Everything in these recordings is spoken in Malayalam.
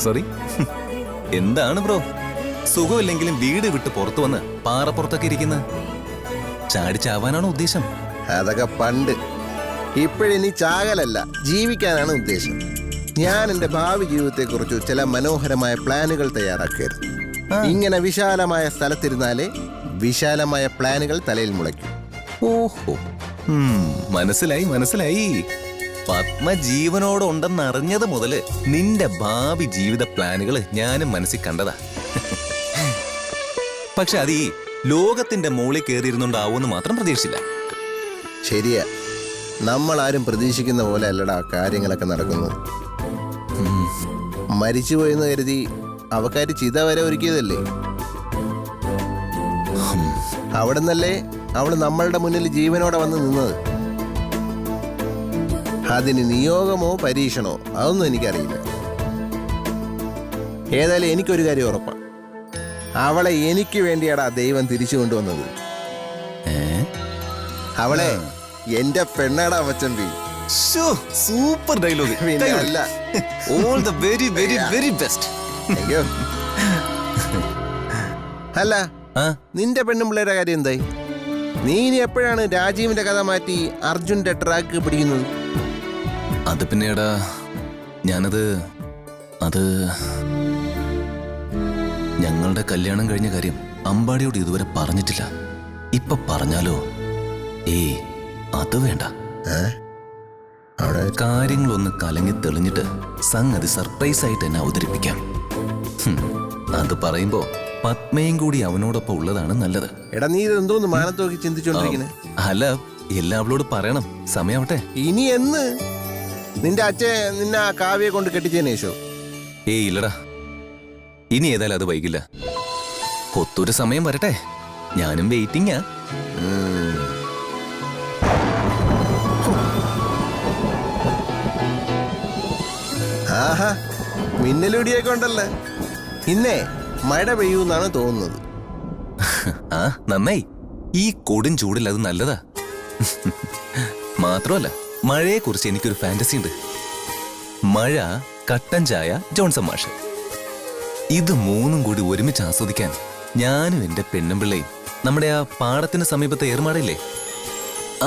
സോറി. എന്താണ് ബ്രോ, സുഖമില്ലെങ്കിലും വീട് വിട്ട് പുറത്തു വന്ന് പാറപ്പുറത്തൊക്കെ ഇരിക്കുന്ന ചാടിച്ചാവാനാണോ ഉദ്ദേശം? അതൊക്കെ പണ്ട്. ഇപ്പോഴിനി ചാകലല്ല, ജീവിക്കാനാണ് ഉദ്ദേശം. ഞാൻ എന്റെ ഭാവി ജീവിതത്തെക്കുറിച്ച് ചില മനോഹരമായ പ്ലാനുകൾ തയ്യാറാക്കിയിരുന്നു. ഇങ്ങനെ വിശാലമായ സ്ഥലത്തിരുന്നാലേ വിശാലമായ പ്ലാനുകൾ തലയിൽ മുളയ്ക്കും. ഓഹോ, മനസ്സിലായി. പത്മ ജീവനോടുണ്ടെന്ന് അറിഞ്ഞത് മുതല് നിന്റെ ഭാവി ജീവിത പ്ലാനുകൾ ഞാനും മനസ്സിൽ കണ്ടതാ. പക്ഷെ അത് ഈ ലോകത്തിന്റെ മുകളിൽ കയറിയിരുന്നുണ്ടാവുമെന്ന് മാത്രം പ്രതീക്ഷിച്ചില്ല. ശരിയാ, നമ്മൾ ആരും പ്രതീക്ഷിക്കുന്ന പോലെ അല്ലടാ കാര്യങ്ങളൊക്കെ നടക്കുന്നു. മരിച്ചുപോയെന്ന് കരുതി അവക്കാര് ചിത വരെ ഒരുക്കിയതല്ലേ. അവിടെ നിന്നല്ലേ അവള് നമ്മളുടെ മുന്നിൽ ജീവനോടെ വന്ന് നിന്നത്. അതിന് നിയോഗമോ പരീക്ഷണോ അതൊന്നും എനിക്കറിയില്ല. ഏതായാലും എനിക്കൊരു കാര്യം ഉറപ്പാണ്, അവളെ എനിക്ക് വേണ്ടിയാടാ ദൈവം തിരിച്ചു കൊണ്ടുവന്നത്. അവളെ എന്റെ പെണ്ണാടാ മച്ചമ്പി. Super dialogue. അല്ല, all the very very very best. അല്ല, നിന്റെ പെണ്ണും പിള്ളേരുടെ കാര്യം എന്തായി? നീ ഇനി എപ്പോഴാണ് രാജീവിന്റെ കഥ മാറ്റി അർജുന്റെ ട്രാക്ക് പിടിക്കുന്നത്? അത് പിന്നെടാ, അത് ഞങ്ങളുടെ കല്യാണം കഴിഞ്ഞ കാര്യം അമ്പാടിയോട് ഇതുവരെ പറഞ്ഞിട്ടില്ല. ഇപ്പൊ പറഞ്ഞാലോ? അത് വേണ്ട. കാര്യങ്ങളൊന്ന് കലങ്ങി തെളിഞ്ഞിട്ട് സംഗതി സർപ്രൈസ് ആയിട്ട് എന്നെ അവതരിപ്പിക്കാം. അത് പറയുമ്പോ പത്മയും കൂടി അവനോടൊപ്പം ഉള്ളതാണ് നല്ലത്. എടാ, നീ ഇതെന്തോന്ന് മാനത്തോക്കി ചിന്തിച്ചോണ്ടിരിക്കണേ? അല്ല, എല്ലാം അവളോട് പറയണം. സമയാവട്ടെ. ഇനി എന്ന്? നിന്റെ അച്ഛൻ നിന്നെ ആ കാവ്യെ കൊണ്ട് കെട്ടിച്ചതിന് ശേഷം? ഇല്ലടാ, ഇനി ഏതായാലും അത് വൈകില്ല. ഒത്തൊരു സമയം വരട്ടെ, ഞാനും വെയിറ്റിംഗാ. ആഹാ, മിന്നലുടിയൊക്കെ ഉണ്ടല്ലേ. ഇന്നേ മഴ പെയ്യൂന്നാണ് തോന്നുന്നത്. നന്നായി. ഈ കൊടും ചൂടിൽ അത് നല്ലതാ. മാത്രമല്ല, മഴയെ കുറിച്ച് എനിക്കൊരു ഫാന്റസി ഉണ്ട്. മഴ, കട്ടൻ ചായ, ജോൺസൺ മാഷ്, ഇത് മൂന്നും കൂടി ഒരുമിച്ച് ആസ്വദിക്കാൻ ഞാനും എന്റെ പെണ്ണും പിള്ളയും നമ്മുടെ ആ പാടത്തിന് സമീപത്തെ ഏർമാടയില്ലേ,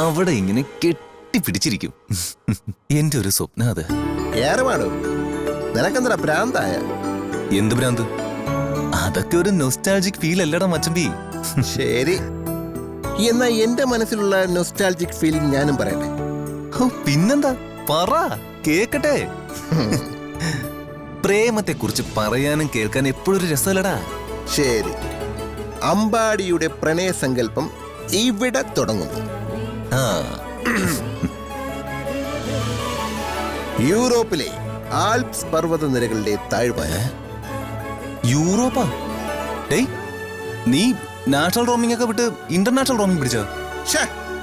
അവിടെ ഇങ്ങനെ കെട്ടിപ്പിടിച്ചിരിക്കും. എന്റെ ഒരു സ്വപ്നം അത്. ഏർമാടോ? നിനക്കെന്താ ഭ്രാന്തായ? എന്ത് ഭ്രാന്ത്? അതൊക്കെ ഒരു നൊസ്റ്റാൾജിക് ഫീൽ അല്ലടാ മച്ചമ്പി. ശരി, എന്നാ എന്റെ മനസ്സിലുള്ള നൊസ്റ്റാൾജിക് ഫീലിംഗ് ഞാനും പറയട്ടെ. പിന്നെന്താ, പറ, കേക്കട്ടെ. പ്രേമത്തെ കുറിച്ച് പറയാനും കേൾക്കാൻ എപ്പോഴൊരു രസമല്ലടാ. ശരി, അമ്പാടിയുടെ പ്രണയസങ്കല്പം ഇവിടെ തുടങ്ങുന്നു. യൂറോപ്പിലെ ആൽപ്സ് പർവ്വതനിരകളുടെ താഴ്വര. യൂറോപ്പാ? നീ നാഷണൽ റോമിംഗ് ഒക്കെ വിട്ട് ഇന്റർനാഷണൽ റോമിംഗ് പിടിച്ചോ?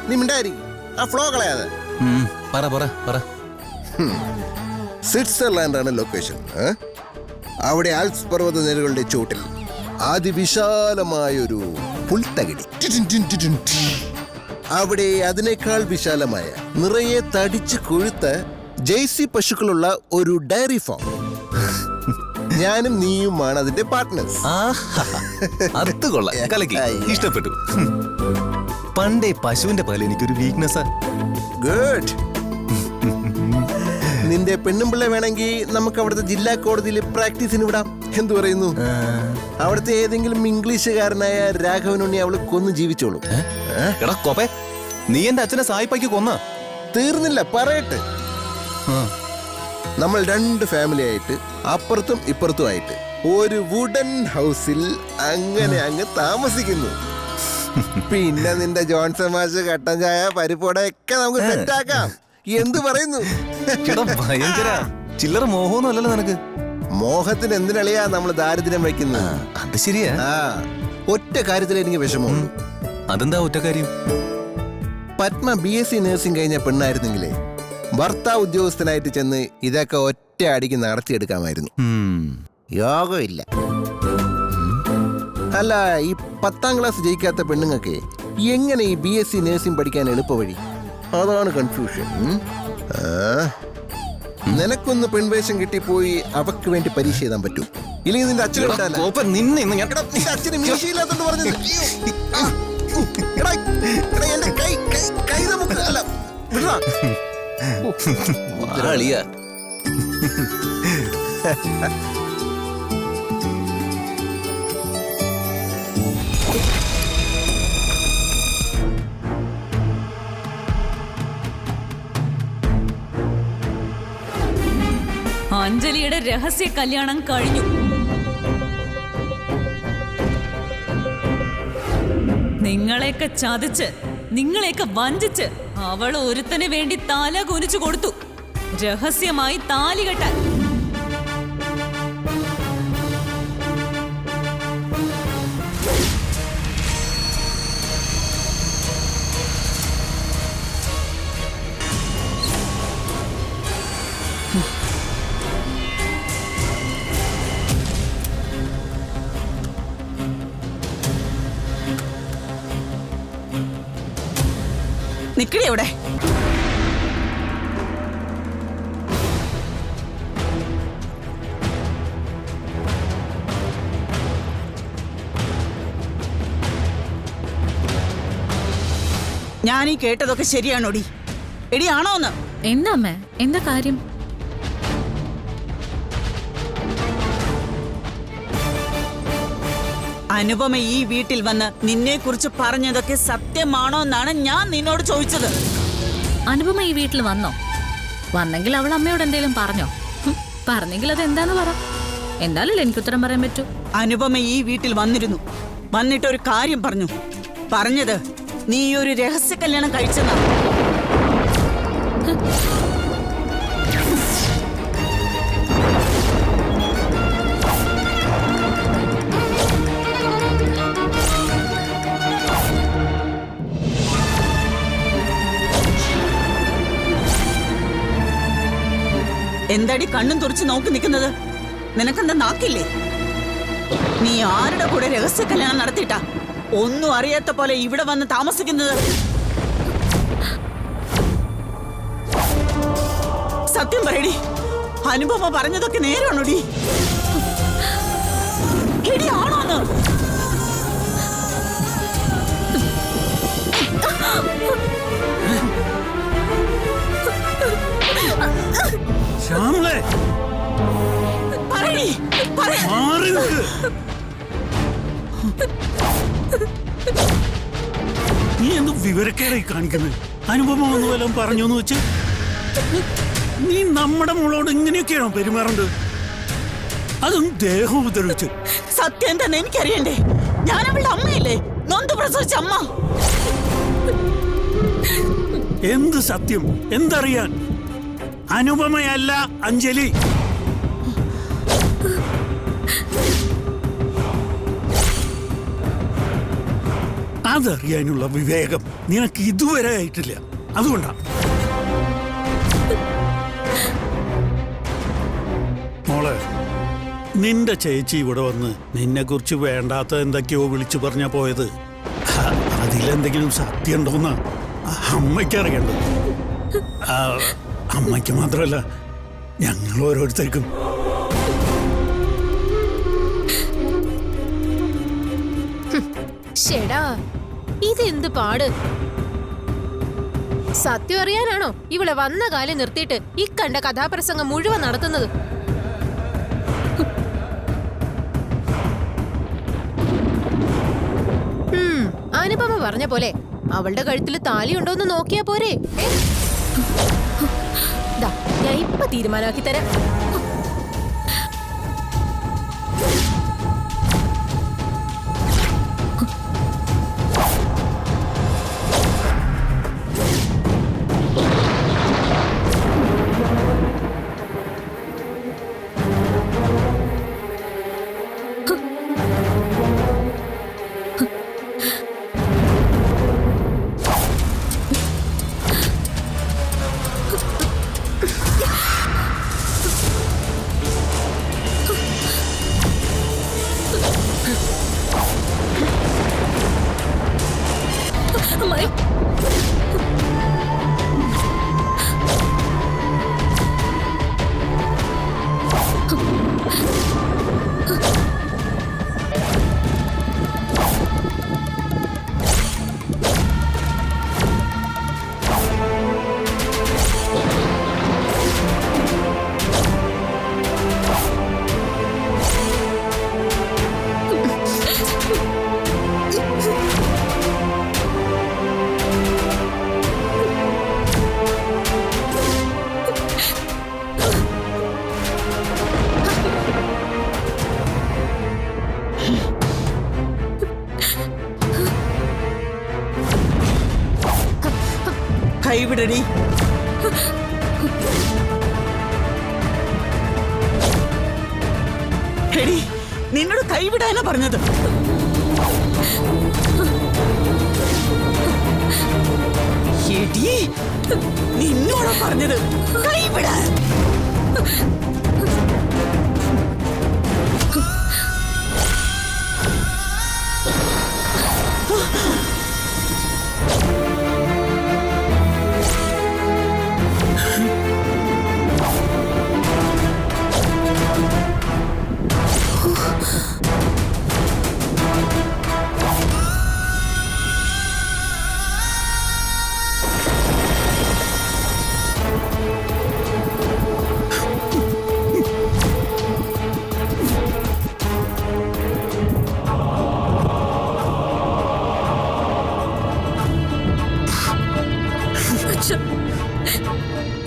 നീ മിണ്ടായിരിക്കും, ആ ഫ്ലോ കളയാതെ. പറ. സ്വിറ്റ്സർലാൻഡ് ആണ് ലൊക്കേഷൻ. അവിടെ ആൽപ്സ് പർവ്വതനിരകളുടെ ചൂട്ടിൽ അതിവിശാലമായൊരു പുൽത്തകിടി. അവിടെ അതിനേക്കാൾ വിശാലമായ നിറയെ തടിച്ച് കൊഴുത്ത ജേഴ്സി പശുക്കളുള്ള ഒരു ഡയറി ഫാം. ഞാനും നീയുമാണ് അതിന്റെ പാർട്ട്നേഴ്സ്. അത് കൊള്ളാം, കലക്കി, ഇഷ്ടപ്പെട്ടു. പണ്ടേ പശുവിന്റെ പാല് എനിക്കൊരു വീക്ക്നെസ്സാ. ഗുഡ്. നിന്റെ പെണ്ണുമ്പിള്ള വേണമെങ്കിൽ നമുക്ക് അവിടുത്തെ ജില്ലാ കോടതിയിൽ പ്രാക്ടീസിന് വിടാം. എന്തു പറയുന്നു? അവിടുത്തെ ഏതെങ്കിലും ഇംഗ്ലീഷുകാരനായ രാഘവനുണ്ണി അവള് കൊന്നു ജീവിച്ചോളൂ. നീ എന്റെ അച്ഛനെ സായിപ്പാക്കി കൊന്ന? തീർന്നില്ല, പറയട്ടെ. നമ്മൾ രണ്ട് ഫാമിലി ആയിട്ട് അപ്പുറത്തും ഇപ്പുറത്തും ആയിട്ട് ഒരു വുഡൻ ഹൗസിൽ അങ്ങനെ അങ്ങ് താമസിക്കുന്നു. പിന്നെ നിന്റെ ജോൺസൺ മാഷ്, കട്ടൻ ചായ, പരിപ്പോടൊക്കെ നമുക്ക് സെറ്റാക്കാം. എന്തു പറയുന്നു? ഭയങ്കര ചില്ലറ മോഹമൊന്നും അല്ലല്ലോ നിനക്ക്. മോഹത്തിന് എന്തിനളിയാ നമ്മൾ ദാരിദ്ര്യം വയ്ക്കുന്നത്? അത് ശരിയാ. ഒറ്റ കാര്യത്തിൽ എനിക്ക് വിഷമമുള്ളൂ. അതെന്താ ഒറ്റ കാര്യം? പത്മ BSc നഴ്സിംഗ് കഴിഞ്ഞ പെണ്ണായിരുന്നെങ്കിലേ ഭർത്താവ് ഉദ്യോഗസ്ഥനായിട്ട് ചെന്ന് ഇതൊക്കെ ഒറ്റ അടിക്ക് നടത്തിയെടുക്കാമായിരുന്നു. യോഗമില്ല. അല്ല, ഈ 10ാം ക്ലാസ് ജയിക്കാത്ത പെണ്ണുങ്ങൾക്ക് എങ്ങനെ ഈ BSc നഴ്സിംഗ് പഠിക്കാൻ എളുപ്പവഴി? അതാണ് കൺഫ്യൂഷൻ. നിനക്കൊന്ന് പെൺവേഷം കിട്ടിപ്പോയി അവക്ക് വേണ്ടി പരീക്ഷ എഴുതാൻ പറ്റൂ. ഇല്ലെങ്കിൽ നിന്റെ അച്ഛൻ വിട്ടാലോ? കോപ്പ നിന്നെ ഇന്ന് ഞാൻ നിന്റെ അച്ഛന് മീശയില്ലാത്തോണ്ട് പറഞ്ഞത്. എന്റെ കൈ നമുക്ക് അല്ല വിടറാ. അളിയാ. അഞ്ജലിയുടെ രഹസ്യ കല്യാണം കഴിഞ്ഞു. നിങ്ങളെയൊക്കെ ചതിച്ച്, നിങ്ങളെയൊക്കെ വഞ്ചിച്ച് അവൾ ഒരുത്തന് വേണ്ടി തല കുനിച്ചു കൊടുത്തു, രഹസ്യമായി താലി കെട്ടാൻ. നിക്കടി അവിടെ. ഞാൻ ഈ കേട്ടതൊക്കെ ശരിയാണോടി? എടി ആണോന്ന്? എന്താ അമ്മേ, എന്താ കാര്യം? അനുപമ ഈ വീട്ടിൽ വന്ന് നിന്നെ കുറിച്ച് പറഞ്ഞതൊക്കെ സത്യമാണോ എന്നാണ് ഞാൻ നിന്നോട് ചോദിച്ചത്. അനുപമ ഈ വീട്ടിൽ വന്നോ? വന്നെങ്കിൽ അവൾ അമ്മയോട് എന്തെങ്കിലും പറഞ്ഞോ? പറഞ്ഞെങ്കിൽ അത് എന്താന്ന് പറ. എന്തായാലും എനിക്ക് ഉത്തരം പറയാൻ പറ്റൂ. അനുപമ ഈ വീട്ടിൽ വന്നിരുന്നു. വന്നിട്ട് ഒരു കാര്യം പറഞ്ഞു. പറഞ്ഞത് നീ ഒരു രഹസ്യ കല്യാണം കഴിച്ചെന്നാ. എന്താടി കണ്ണും തുറച്ച് നോക്കി നിൽക്കുന്നത്? നിനക്കെന്താ നാക്കില്ലേ? നീ ആരുടെ കൂടെ രഹസ്യ കല്യാണം നടത്തിയിട്ടാ ഒന്നും അറിയാത്ത പോലെ ഇവിടെ വന്ന് താമസിക്കുന്നത്? സത്യം പറയടി, അനുപമ പറഞ്ഞതൊക്കെ നേരാണോടി? എടി ആണോന്ന്? ശ്യാമളെ, പറയടി, മാറി നിൽക്ക്. നീ എന്ത് വിവരക്കേടായി കാണിക്കുന്നത്? അനുപമ ഒന്ന് വല്ലതും പറഞ്ഞോന്ന് വെച്ച് നീ നമ്മുടെ മോളോട് ഇങ്ങനെയൊക്കെയാണോ പെരുമാറേണ്ടത്? അതും ദേഹം ഉപദ്രവിച്ച്. സത്യം എന്താന്ന് എനിക്കറിയണ്ടേ? ഞാൻ അവളുടെ അമ്മയല്ലേ, നൊന്ത് പ്രസവിച്ച അമ്മ. എന്ത് സത്യം? എന്തറിയാൻ? അനുപമയല്ല അഞ്ജലി. അതറിയാനുള്ള വിവേകം നിനക്ക് ഇതുവരെ ആയിട്ടില്ല. അതുകൊണ്ടാ മോളെ, നിന്റെ ചേച്ചി ഇവിടെ വന്ന് നിന്നെ കുറിച്ച് വേണ്ടാത്ത എന്തൊക്കെയോ വിളിച്ചു പറഞ്ഞാ പോയത്. അതിലെന്തെങ്കിലും സത്യം ഉണ്ടോന്ന് അമ്മയ്ക്കറിയണ്ടത്. അമ്മയ്ക്ക് മാത്രമല്ല, ഞങ്ങൾ ഓരോരുത്തർക്കും. ശേടാ, ഇതെന്ത് പാട്? സത്യം അറിയാനാണോ ഇവളെ വന്ന കാലം നിർത്തിയിട്ട് ഈ കണ്ട കഥാപ്രസംഗം മുഴുവൻ നടത്തുന്നത്? അനുപമ പറഞ്ഞ പോലെ അവളുടെ കഴുത്തിൽ താലി ഉണ്ടോന്ന് നോക്കിയാ പോരെ? ഞാൻ ഇപ്പൊ തീരുമാനമാക്കി തരാം. കൈവിടടി. എടി, നിന്നോട് കൈവിടാനാ പറഞ്ഞത്. എടി, നിന്നോടാ പറഞ്ഞത് കൈവിടാൻ.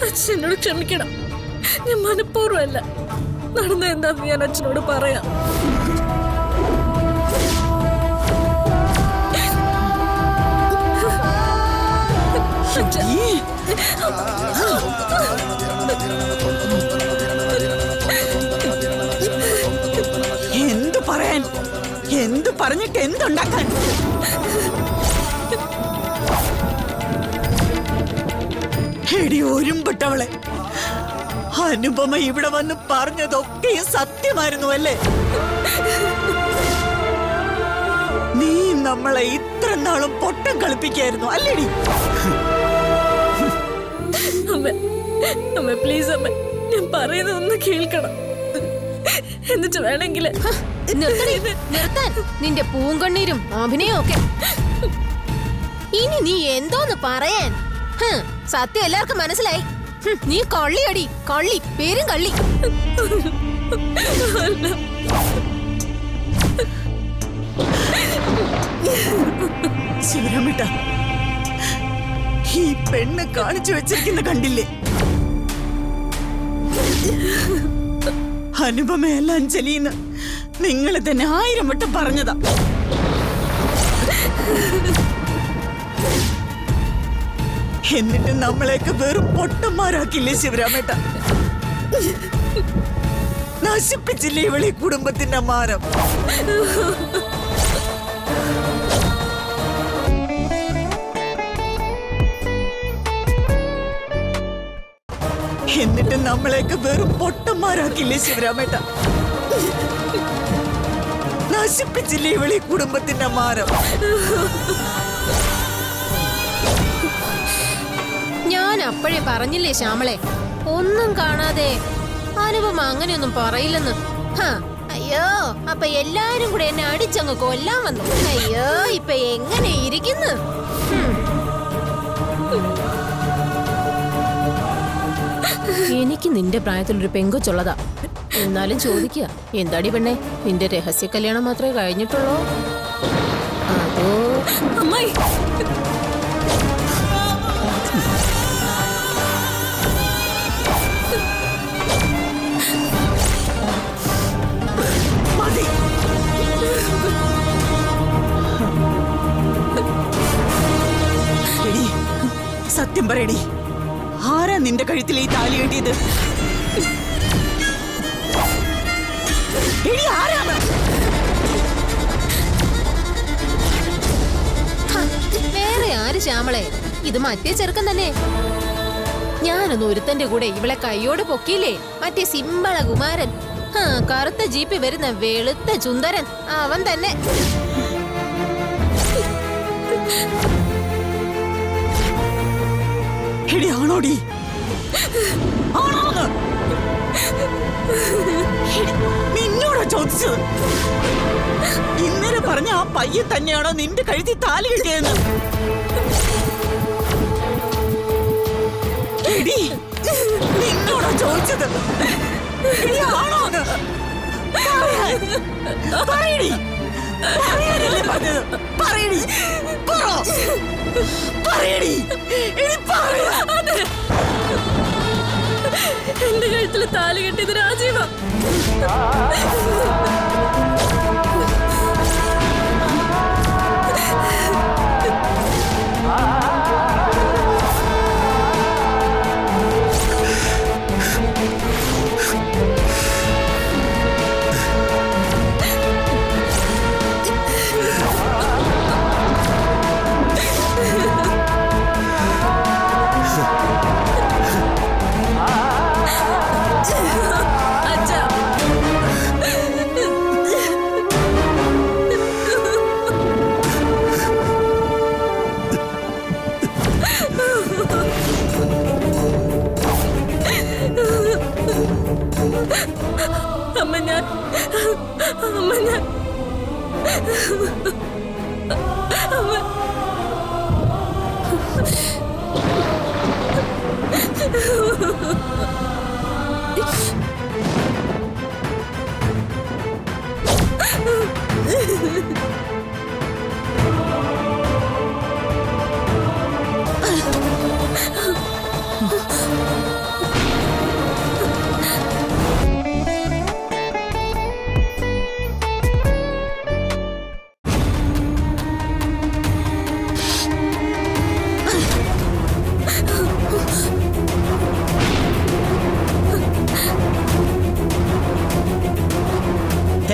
അച്ഛനോട് ക്ഷമിക്കണം. ഞാൻ മനഃപൂർവ്വമല്ല. നടന്ന എന്താന്ന് ഞാൻ അച്ഛനോട് പറയാം. എന്തു പറയാൻ, എന്തു പറഞ്ഞിട്ട് എന്തുണ്ടാക്കാൻ? എടി ഒരുമ്പെട്ടവളെ, അനുപമ ഇവിടെ വന്ന് പറഞ്ഞതൊക്കെയും സത്യമായിരുന്നു അല്ലേ? നീ നമ്മളെ ഇത്ര നാളും പൊട്ടം കളിപ്പിക്കായിരുന്നു അല്ലേടി? അമ്മ പ്ലീസ് അമ്മ, ഞാൻ പറയുന്നത് ഒന്ന് കേൾക്കണം. എന്നിട്ട് വേണമെങ്കിൽ നിർത്താൻ നിന്റെ പൂങ്കണ്ണീരും അഭിനയും ഒക്കെ. ഇനി നീ എന്തോന്ന് പറയാൻ? സത്യം എല്ലാവർക്കും മനസ്സിലായി. നീ കള്ളിയടി, കള്ളി, പേരും കള്ളി. ശിവരാമേട്ട, ഈ പെണ്ണ് കാണിച്ചു വെച്ചിരിക്കുന്ന കണ്ടില്ലേ? അനുപമയല്ല അഞ്ജലിന്ന് നിങ്ങൾ തന്നെ 1000 വട്ടം പറഞ്ഞതാ. എന്നിട്ട് നമ്മളെയൊക്കെ വെറും പൊട്ടന്മാരാക്കില്ലേ ശിവരാമേട്ട? നശിപ്പിച്ചില്ലേ ഇവളീ കുടുംബത്തിന്റെ മാനം? എന്നിട്ട് നമ്മളെയൊക്കെ വെറും പൊട്ടന്മാരാക്കില്ലേ ശിവരാമേട്ട? നശിപ്പിച്ചില്ലേ ഇവളീ കുടുംബത്തിന്റെ മാനം? ഞാൻ അപ്പോഴേ പറഞ്ഞില്ലേ ശ്യാമളെ, ഒന്നും കാണാതെ അനുപമ അങ്ങനെയൊന്നും പറയില്ലെന്ന്. അയ്യോ, അപ്പൊ എല്ലാരും കൂടെ എന്നെ അടിച്ചങ്ങ് കൊല്ലാൻ വന്നു. അയ്യോ, ഇപ്പൊ എങ്ങനെ ഇരിക്കുന്നു? എനിക്ക് നിന്റെ പ്രായത്തിലൊരു പെങ്കൊച്ചുള്ളതാ. എന്നാലും ചോദിക്കുക, എന്താടി പെണ്ണെ, നിന്റെ രഹസ്യ കല്യാണം മാത്രമേ കഴിഞ്ഞിട്ടുള്ളൂ? അതോ അമ്മായി സത്യം പറയടി, ആരാ നിന്റെ കഴുത്തിൽ ഈ താലി കെട്ടിയത്? ആരാണ്? വേറെ ആര് ശ്യാമളെ, ഇത് മറ്റേ ചെറുക്കൻ തന്നെ. ഞാനൊന്ന് ഒരുത്തന്റെ കൂടെ ഇവളെ കൈയോട് പൊക്കിയില്ലേ, മറ്റേ സിംബള കുമാരൻ. കറുത്ത ജീപ്പിൽ വരുന്ന വെളുത്ത ചുന്ദരൻ, അവൻ തന്നെ. ആണോടി? നിന്നോടാ ചോദിച്ചത്? ഇന്നലെ പറഞ്ഞ ആ പയ്യൻ തന്നെയാണോ നിന്റെ കഴുത്തിൽ താലി കെട്ടിയെന്ന്? എടി, നിന്നോടാ ചോദിച്ചത്? ആണോന്ന് പറയടി. പറയാനല്ലേ പറഞ്ഞത്? പറയടി, പറയടി. എന്റെ കഴുത്തിൽ താലി കെട്ടിയത് രാജീവ.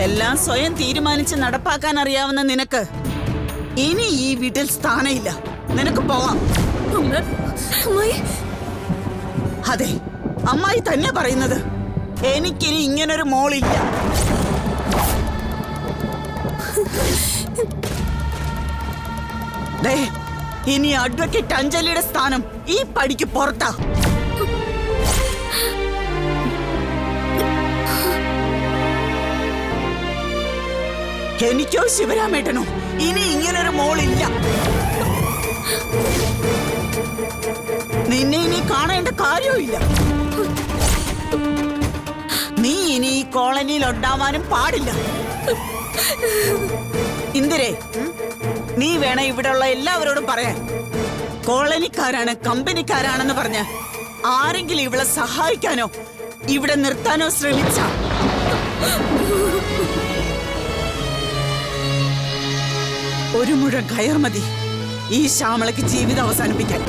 എല്ലാം സ്വയം തീരുമാനിച്ച് നടപ്പാക്കാൻ അറിയാവുന്ന നിനക്ക് ഇനി ഈ വീട്ടിൽ സ്ഥാനമില്ല. നിനക്ക് പോവാം. അതെ, അമ്മായി തന്നെ പറയുന്നത്. എനിക്കിനി ഇങ്ങനൊരു മോളില്ല. ദേ, ഇനി അഡ്വക്കേറ്റ് അഞ്ജലിയുടെ സ്ഥാനം ഈ പടിക്ക് പുറത്താ. എനിക്കോ ശിവരാമേട്ടനോ ഇനി ഇങ്ങനൊരു മോളില്ല. നിന്നെ ഇനി കാണേണ്ട കാര്യവുമില്ല. നീ ഇനി ഈ കോളനിയിൽ ഉണ്ടാവാനും പാടില്ല. ഇന്ദിരേ, നീ വേണം ഇവിടെയുള്ള എല്ലാവരോടും പറയാൻ. കോളനിക്കാരാണ്, കമ്പനിക്കാരാണെന്ന് പറഞ്ഞ് ആരെങ്കിലും ഇവളെ സഹായിക്കാനോ ഇവിടെ നിർത്താനോ ശ്രമിച്ച ഒരു മുഴം കയർ മതി ഈ ശ്യാമളയ്ക്ക് ജീവിതം അവസാനിപ്പിക്കാൻ.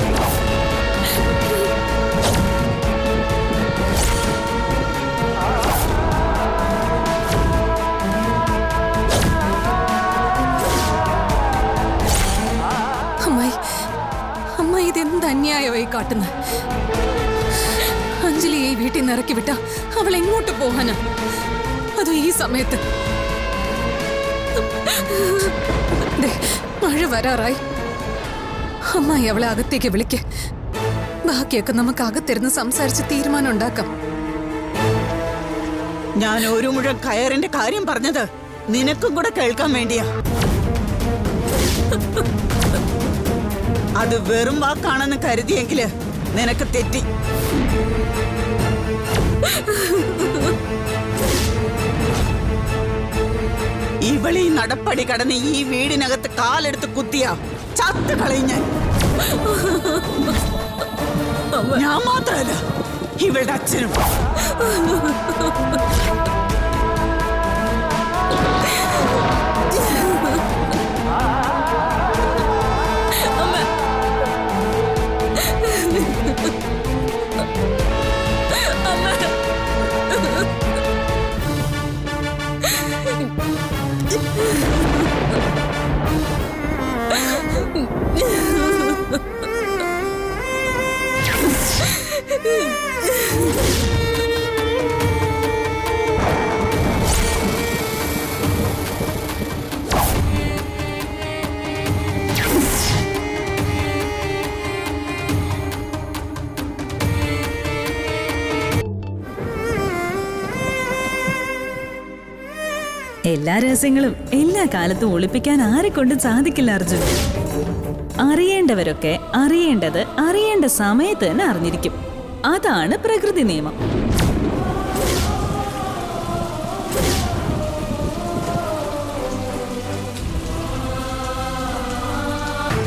അമ്മ ഇതെന്ത് അന്യായമായി കാട്ടുന്നത്? അഞ്ജലിയെ ഈ വീട്ടിൽ നിന്ന് ഇറക്കി വിട്ട അവൾ എങ്ങോട്ട് പോകാനാ? അതും ഈ സമയത്ത്. മഴ വരാറായി. അമ്മായി അവളെ അകത്തേക്ക് വിളിക്ക്. ബാക്കിയൊക്കെ നമുക്ക് അകത്തിരുന്ന് സംസാരിച്ച് തീരുമാനം ഉണ്ടാക്കാം. ഞാൻ ഒരു മുഴം കയറിന്റെ കാര്യം പറഞ്ഞത് നിനക്കും കൂടെ കേൾക്കാൻ വേണ്ടിയാ. അത് വെറും വാക്കാണെന്ന് കരുതിയെങ്കില് നിനക്ക് തെറ്റി. ഇവളീ നടപ്പടി കടന്ന് ഈ വീടിനകത്ത് കാലെടുത്ത് കുത്തിയ ചത്ത് കളയും ഞാൻ മാത്രമല്ല, ഇവളുടെ അച്ഛനും. എല്ലാ രഹസ്യങ്ങളും എല്ലാ കാലത്തും ഒളിപ്പിക്കാൻ ആരെക്കൊണ്ടും സാധിക്കില്ല അർജുൻ. അറിയേണ്ടവരൊക്കെ അറിയേണ്ടത് അറിയേണ്ട സമയത്ത് തന്നെ അറിഞ്ഞിരിക്കും. അതാണ് പ്രകൃതി നിയമം.